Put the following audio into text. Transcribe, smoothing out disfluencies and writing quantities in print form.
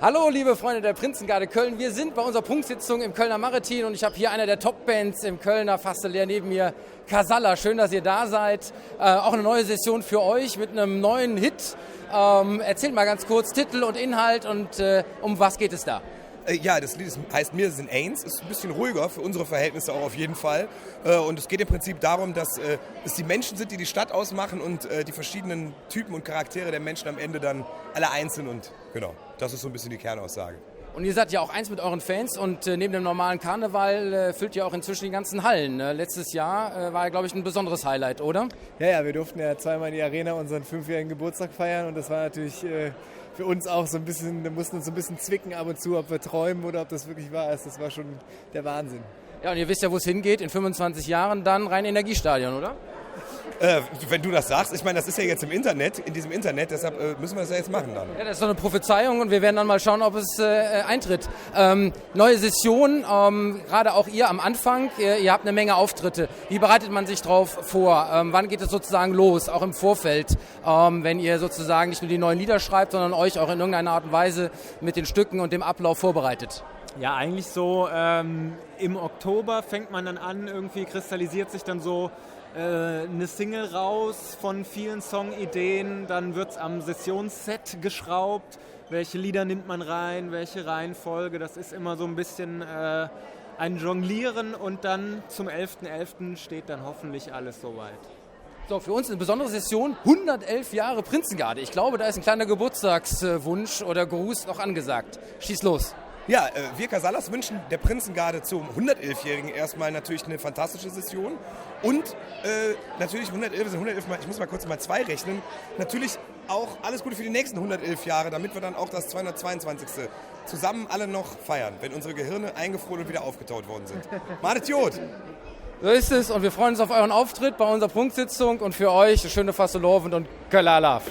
Hallo liebe Freunde der Prinzengarde Köln, wir sind bei unserer Punktsitzung im Kölner Maritim und ich habe hier eine der Top-Bands im Kölner Fasteleer neben mir, Casalla. Schön, dass ihr da seid. Auch eine neue Session für euch mit einem neuen Hit. Erzählt mal ganz kurz Titel und Inhalt und um was geht es da? Ja, das Lied heißt Mir sind Eins, ist ein bisschen ruhiger für unsere Verhältnisse auch auf jeden Fall. Und es geht im Prinzip darum, dass es die Menschen sind, die die Stadt ausmachen und die verschiedenen Typen und Charaktere der Menschen am Ende dann alle eins sind. Und genau, das ist so ein bisschen die Kernaussage. Und ihr seid ja auch eins mit euren Fans und neben dem normalen Karneval füllt ihr auch inzwischen die ganzen Hallen. Letztes Jahr war, glaube ich, ein besonderes Highlight, oder? Ja, wir durften ja zweimal in die Arena unseren 5-jährigen Geburtstag feiern und das war natürlich für uns auch so ein bisschen, wir mussten uns so ein bisschen zwicken ab und zu, ob wir träumen oder ob das wirklich wahr ist. Das war schon der Wahnsinn. Ja, und ihr wisst ja, wo es hingeht, in 25 Jahren dann Rhein-Energiestadion, oder? Wenn du das sagst, ich meine, das ist ja jetzt in diesem Internet, deshalb müssen wir das ja jetzt machen dann. Ja, das ist doch eine Prophezeiung und wir werden dann mal schauen, ob es eintritt. Neue Session, gerade auch ihr am Anfang, ihr habt eine Menge Auftritte. Wie bereitet man sich drauf vor? Wann geht es sozusagen los, auch im Vorfeld, wenn ihr sozusagen nicht nur die neuen Lieder schreibt, sondern euch auch in irgendeiner Art und Weise mit den Stücken und dem Ablauf vorbereitet? Ja, eigentlich so im Oktober fängt man dann an, irgendwie kristallisiert sich dann so eine Single raus von vielen Songideen, dann wird es am Sessionsset geschraubt, welche Lieder nimmt man rein, welche Reihenfolge, das ist immer so ein bisschen ein Jonglieren und dann zum 11.11. steht dann hoffentlich alles soweit. So, für uns eine besondere Session, 111 Jahre Prinzengarde. Ich glaube, da ist ein kleiner Geburtstagswunsch oder Gruß noch angesagt. Schieß los. Ja, wir Casallas wünschen der Prinzengarde zum 111-Jährigen erstmal natürlich eine fantastische Session und natürlich 111 sind 111 mal, ich muss mal kurz mal 2 rechnen, natürlich auch alles Gute für die nächsten 111 Jahre, damit wir dann auch das 222. zusammen alle noch feiern, wenn unsere Gehirne eingefroren und wieder aufgetaut worden sind. Madet Jod! So ist es und wir freuen uns auf euren Auftritt bei unserer Punktsitzung und für euch eine schöne Fastelovend und Kölalaf.